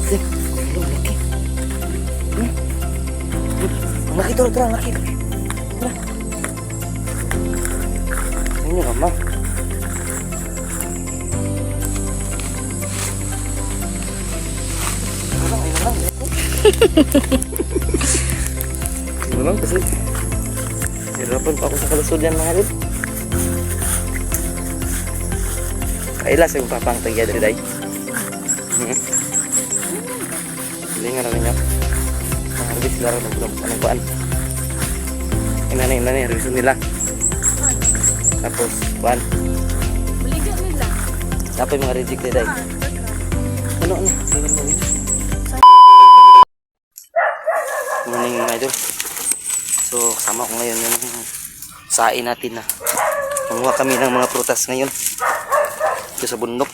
Sip, ang laki. Ang laki to, ang laki. Ini mama. Memang kasi hirapan pa ako sa kalusod yan mga halip. Kailas yung papang tagya dari day. Hindi nga namin nyo. Maharbis sila rin ng kuan. Inanay, harbisun nila. Tapos kuan. Baligan nila. Dapat yung mga reject dari day. Ano? Sige mo video. Morning mga idol. So kasama ko ngayon yung sain natin na manguha kami ng mga prutas ngayon dito sa bundok.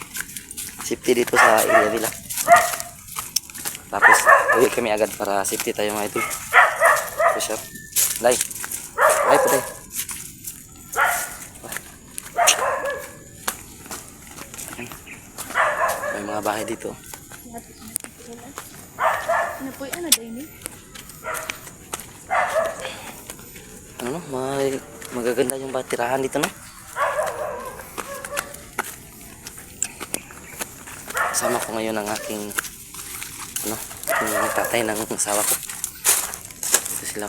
Safety dito sa area nila. Tapos uwi kami agad para safety tayo mga idol. So sure. Lay po tayo. May mga bahay dito. Ano po yan? Ano din? Ano, magaganda yung batirahan dito, no? Kasama ko ngayon ang aking yung tatay ng asawa ko. Ito sila.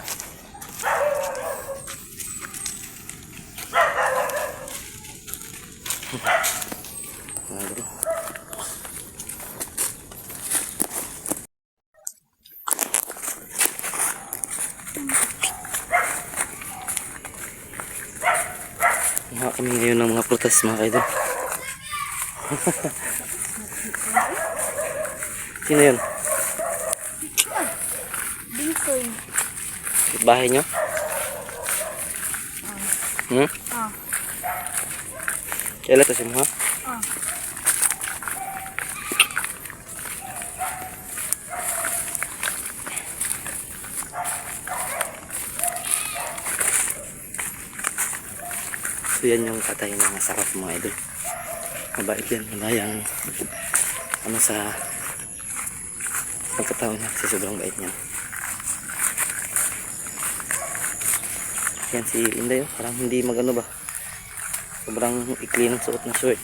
Mga kami ngayon ng mga prutas mga kaidol. Sino yun? Bingkoy. Bahay nyo? Kailan ito mo ha? So yan yung katay ng sarap mga idol. Mabait yan. Mabayang sa pagkatao niya kasi sobrang bait niya. Yan si Inday, parang hindi magano ba. Sobrang ikli ng suot ng shirt.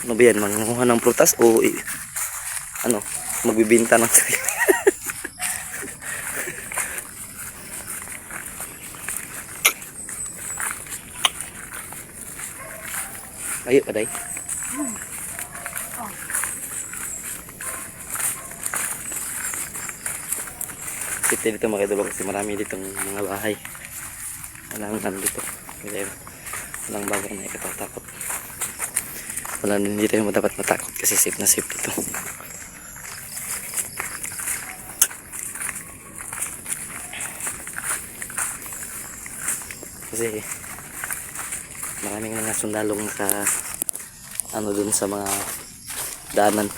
Ano ba yan? Mangunguha ng prutas o magbibinta ng sarili? Ayo pa day. Siti dito makidulog kasi marami ditong mga bahay. Walang dito. Walang bagay na ikatatakot. Hindi tayo dapat matakot kasi safe na safe dito. Kasi maraming mga sundalong dun sa mga daanan.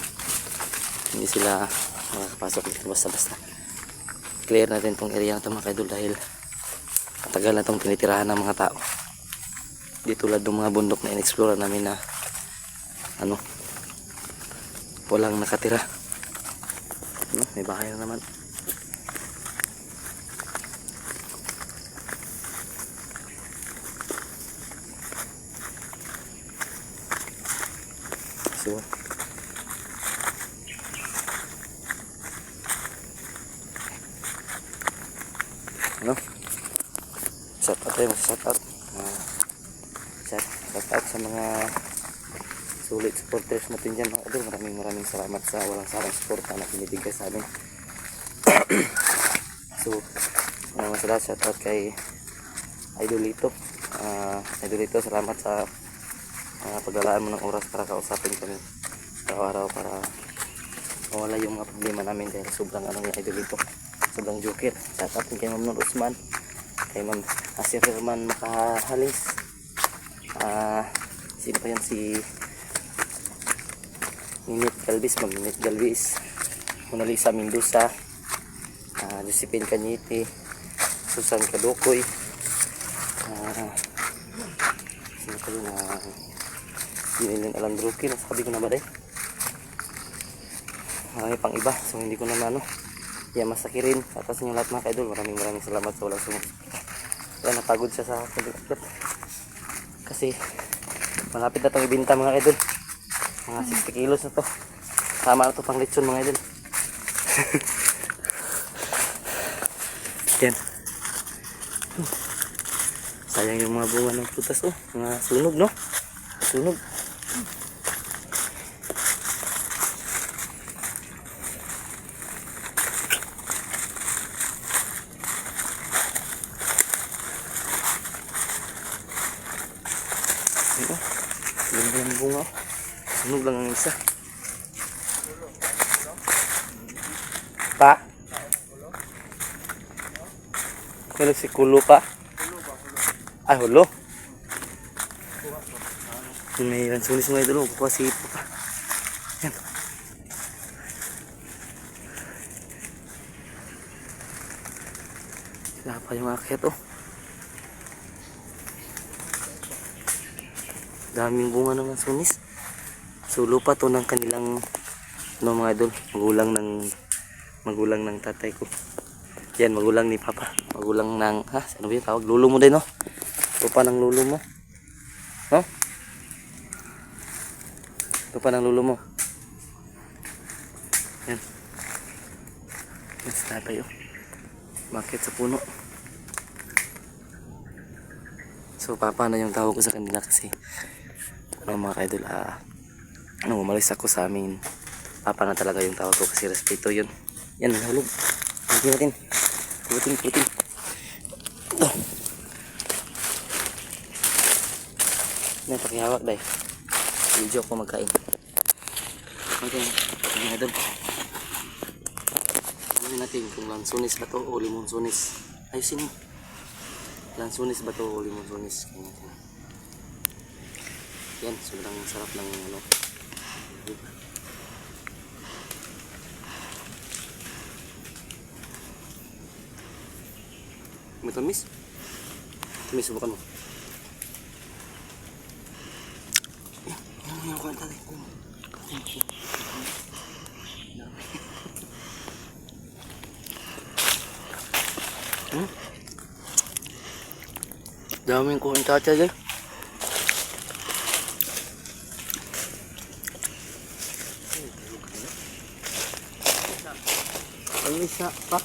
Hindi sila makakapasok dito basta-basta. Clear natin tong area na ito mga kaidol dahil matagal na itong tinitirahan ng mga tao. Di tulad ng mga bundok na in-explore namin na walang nakatira. May bahay na naman. So shout out sa mga sulit supporters natin dyan mga idol. Maraming salamat sa walang sarang suporta na binibigay sa amin. So shout out kay Idolito. Idolito, salamat sa paglalaan mo ng oras para kausapin kami araw-araw para mawala yung mga problema namin dahil sobrang yung Idolito, sobrang joker. Shout out kay Ma'am Nur Usman, kay Ma'am Asir Herman Makahalis, sino pa yan, si Ninit Galvis, Ma'am Ninit Galvis, Mona Lisa Mendoza, Josephine Cañete, Susan Kadokoy, sino pa yun, Yun Alandruki, nasabi ko na ba dahil? marami pang iba. So hindi ko naman ano, masakirin. Tapos yung lahat mga ka-idol, maraming salamat sa walang sumusuporta. Yan, napagod siya sa pag-upload. Kasi malapit na itong ibinta mga idol. Mga 60 kilos na to. Tama na to pang lechon mga idol. Yan. Sayang yung mga bunga ng prutas oh. Mga sunog no? Sunog. Ganda yung bunga. Sunog lang ang isa. Pa? Kailan si kulo pa? Ay, hulo. May lansunis mga idol. Kukuha si Papa. Yan. Sila pa yung akyat oh. Daming bunga ng lansunis. Sulo pa to ng kanilang ano mga idol, magulang ng tatay ko. Yan, magulang ni Papa. Magulang ng, ano ba yung tawag? Lulo mo din, no? Lupa ng lulo mo. No? Lupa ng lulo mo. Yan. Yan sa tatay, oh. Bakit sa puno? So, Papa na yung tawag ko sa kanila kasi ano mga kaidol, umalis ako sa amin. Papa na talaga yung tawag ko kasi respeto yun. Yan, nahulog. Hindi natin. Puting. Oh. May pakihawak dahil. Video ko magkain. Okay, mga idol. Ano natin kung lansunis ba to o limonsunis. Ayusin mo. Lansunis ba to o limonsunis. Yan, sobrang sarap ng ano. Matamis? Tamis, subukan mo. Yan yung kanta rin. Daming kuhan tatya dyan. Ang isa pa.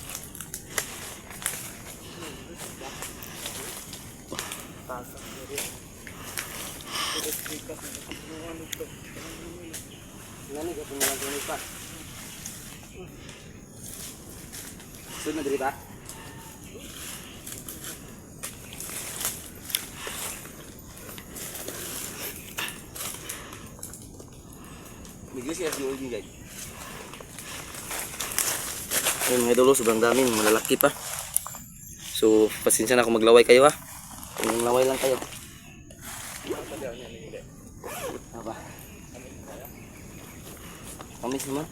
Sunod na diri ba? Bigla siya yung uling guys. Ayun mga idolo, sobrang dami, malalaki pa. So, pasensya na kung maglaway kayo ha. Kung laway lang kayo. Apa? Kamis naman.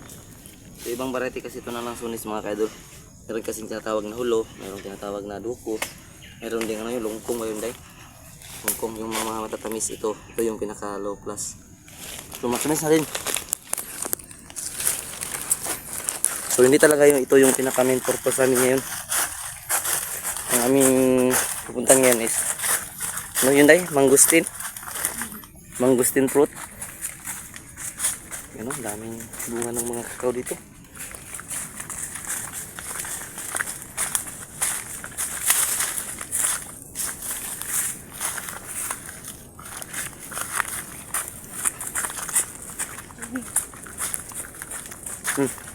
So, ibang variety kasi ito na lang sunis mga kaidol. Meron kasing tinatawag na hulo, meron tinatawag na duko, meron din ano yung lungkong ngayon day. Lungkong yung mga matatamis ito. Ito yung pinaka low class. So, matamis na rin. So hindi talaga ito yung pinaka main purpose namin ngayon. Ang aming pupuntang ngayon is ano yun day? Mangustin. Mangustin fruit. Yan o, daming bunga ng mga kakao dito.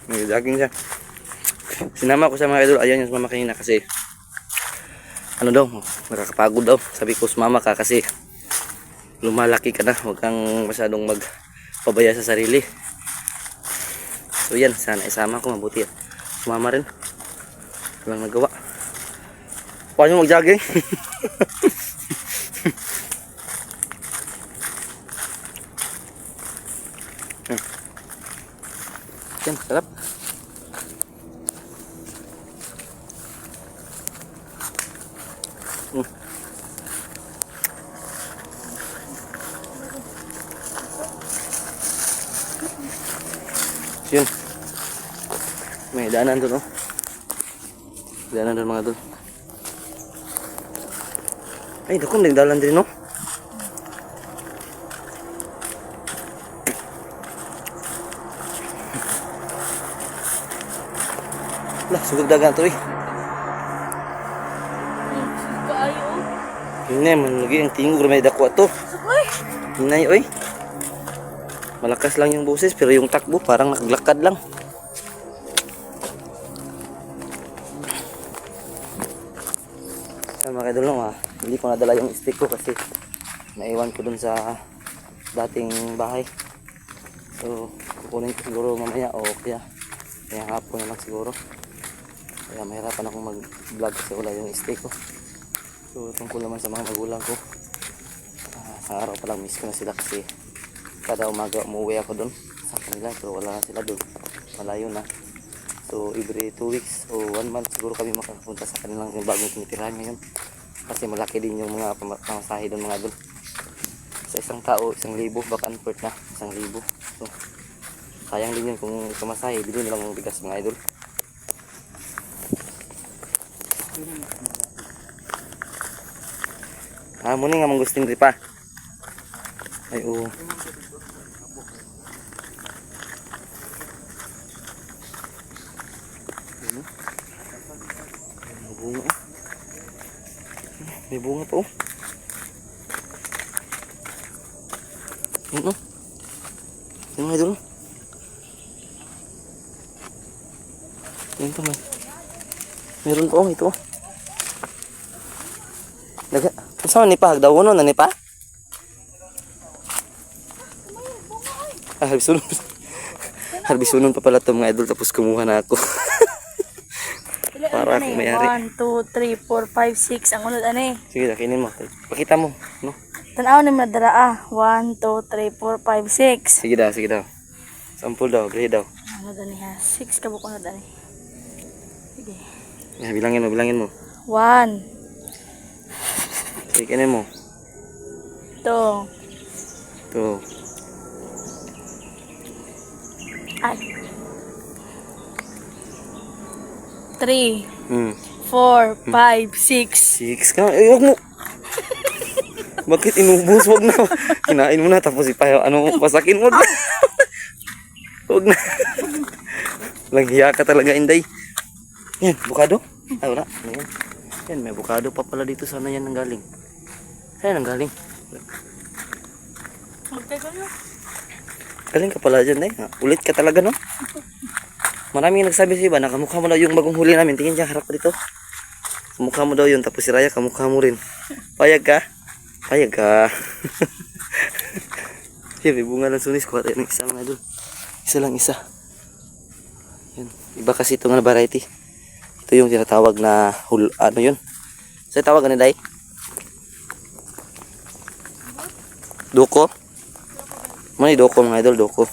May jogging siya. Sinama ko sa mga idol. Ayaw niya sumama kanina kasi ano daw, nakakapagod daw. Sabi ko sumama ka kasi lumalaki ka na. Huwag kang masyadong magpabaya sa sarili. So yan, sana isama ko. Mabuti yan. Sumama rin. Walang nagawa. Paano mag-jogging? Yan, sarap. Yun. May daanan doon, oh. Daanan doon mga idol. Ay, dako may dalan din, no? Lah, sugod dagan to, eh. Kaayo. Hinay, man lagi ang tingog may dako ato. Sakay. Hinay, oy. Malakas lang yung boses pero yung takbo parang naglakad lang. Sa mga idol lang, hindi ko nadala yung stick ko kasi naiwan ko dun sa dating bahay. So, kukunin ko siguro mamaya o kaya hapon na lang siguro. Kaya mahirapan akong mag-vlog kasi wala yung stick ko. So, tungkol naman sa mga magulang ko. Sa araw pa lang miss ko na sila kasi kada umaga umuwi ako doon sa kanila pero wala na sila doon. Malayo na. So, every 2 weeks o 1 month siguro kami makapunta sa kanilang bagong tinitirahan ngayon. Kasi malaki din yung mga pamasahe doon mga doon. Sa isang tao, 1,000 baka unpert na, 1,000. So, sayang din yun kung pamasahe, bilhin na lang ng bigas mga idol. Muna nga mong gusting pa. Ay, oo. Ano? May bunga, oh. May bunga pa, oh. Yan, oh. Yan mga idol. Yan pa, man. Meron pa, oh. Ito, oh. Daga. Saan ni pa? Hagdaw no? Nani pa? Harbisunon. Harbisunon pa pala ito mga idol. Tapos kumuha na ako. Para ako mayari. 1, 2, 3, 4, 5, 6. Ang unod ani. Sige, nakinin mo. Pakita mo. No? Tanaw ni madara 1, 2, 3, 4, 5, 6. Sige daw, sige daw. Sampul daw, gahi daw. Ano dani ha? 6 ka buko na dani. Sige. Ya, bilangin mo, bilangin mo. 1, Sige, kanin mo. 2, Ito. ay. 3, Hmm. 4, 5, 6. 6 ka. Ay, huwag mo. Bakit inubos? Huwag na. Kinain mo na tapos ipayo. Ano mo pasakin? Huwag na. Huwag na. Langhiya ka talaga, Inday. Yan, bukado. Ay, wala. Ano yan? Yan, may bukado pa pala dito. Sana yan nanggaling. Saan nanggaling? Magkagayo. Galing ka pala dyan, Day. Ulit ka talaga, no? Maraming nagsabi sa iba na kamukha mo daw yung bagong huli namin. Tingin dyan, harap pa dito. Kamukha mo daw yun. Tapos si Raya, kamukha mo rin. Payag ka? Payag ka. Yan, may bunga ng sunis. Kuha tayo ng isa mga idol. Isa lang isa. Yan. Iba kasi ito nga variety. Ito yung tinatawag na ano yun? Sa'yo tawag ano, Day? Doko? Mani doko mga idol, doko.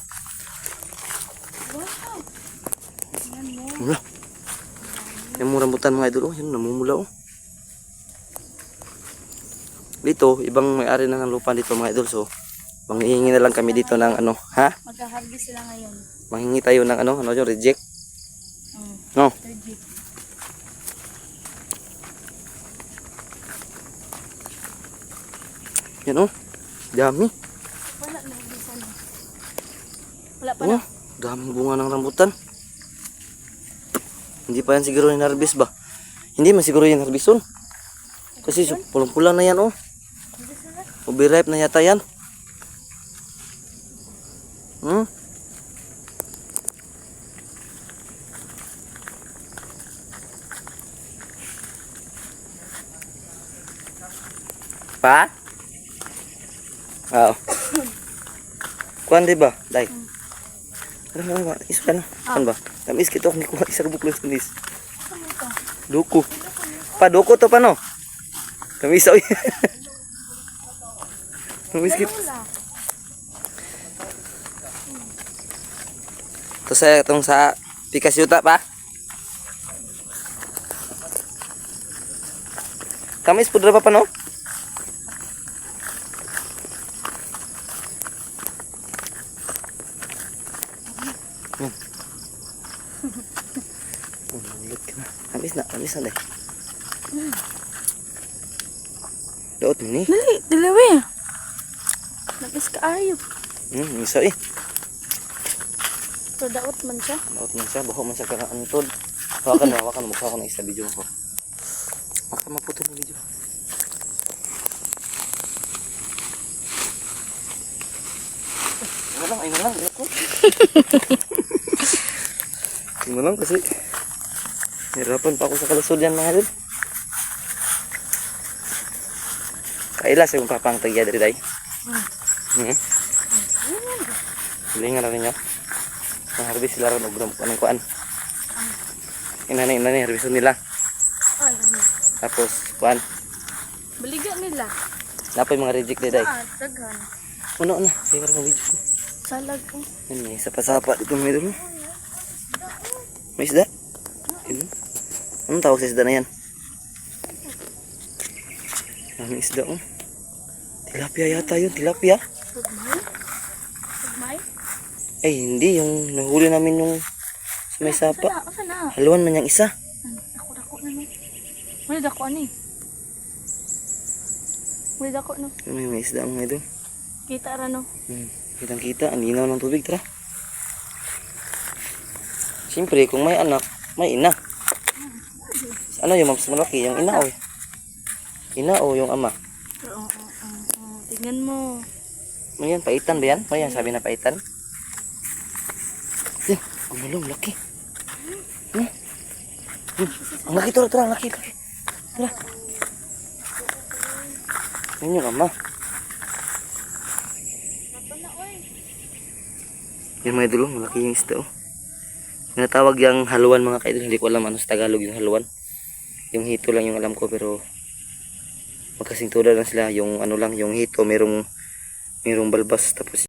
Mula. Yung mga rambutan mga idol, oh, yan namumula, oh. Dito, ibang may-ari na ng lupa dito mga idol, so manghihingi na lang kami dito ng ano, ha? Magka-harvest sila ngayon. Manghingi tayo ng ano yung reject. No? Reject. Yan, oh. Dami. Wala na harvest na. Wala pa na. Oh, daming bunga ng rambutan. Hindi pa yan siguro yung harvest ba? Hindi man siguro yung harveston. Kasi pulang-pula na yan, oh. Overripe na yata yan. Hmm? Pa? Oo. Kuan di ba? Day. Ano ba? Isa ka na. Kuan ba? Tamis kito ako ni kuha isa rubuk lang sunis. Duko. Pa duko to pa no? Tamis oy. Tamis kito. To sa itong sa pikas yuta pa. Tamis pudra pa no? Habis na dai. Daot ni. Dali, dalawi. Nagis ka ayop. Isa eh. So, daot man siya. Daot man siya, baho man siya kakaantod. Hawakan mo, mukha ko na isa video ko. Baka maputol yung video. Ayun na lang. Ayun na lang kasi hirapan pa ako sa kalusod yan mga idol. Kailas yung papangtag ya dari day. Hilingan na rin nyo. Nang-harvest sila rin anong kuan. Inani harveston nila. Ay, ano. Tapos kuan. Baliga nila. Napay mga reject day day. Daghan. Ano na, say ka rin video ko. Salag ko. Yan, may sapa-sapa dito mga idol. May isda? Yun. Anong tawag sa isda na yan? May isda oh. Tilapia yata yun, tilapia. Sugmay? Sugmay? Ay hindi, yung nahuli namin yung sa may sapa. Asa na? Haluan man yung isa. Dako na no. Wala dako ani. Wala dako no. May isda mga idol. Kita ra no. Kitang kita, ang linaw ng tubig, tara. Siyempre, kung may anak, may ina. Ano yung mas malaki? Yung ina o? Ina o yung ama? Oo. Tingnan mo. Ano yan? Paitan ba yan? Ano yan? Sabi na paitan? Yan, gumulong, laki. Ang laki, tara, ang laki. Tara. Yan yung ama. Yan mga idol, malaki yung isda oh. Natawag yung haluan mga kaidol, hindi ko alam ano sa Tagalog yung haluan. Yung hito lang yung alam ko pero magkasing tulad lang sila, yung ano lang, yung hito merong balbas tapos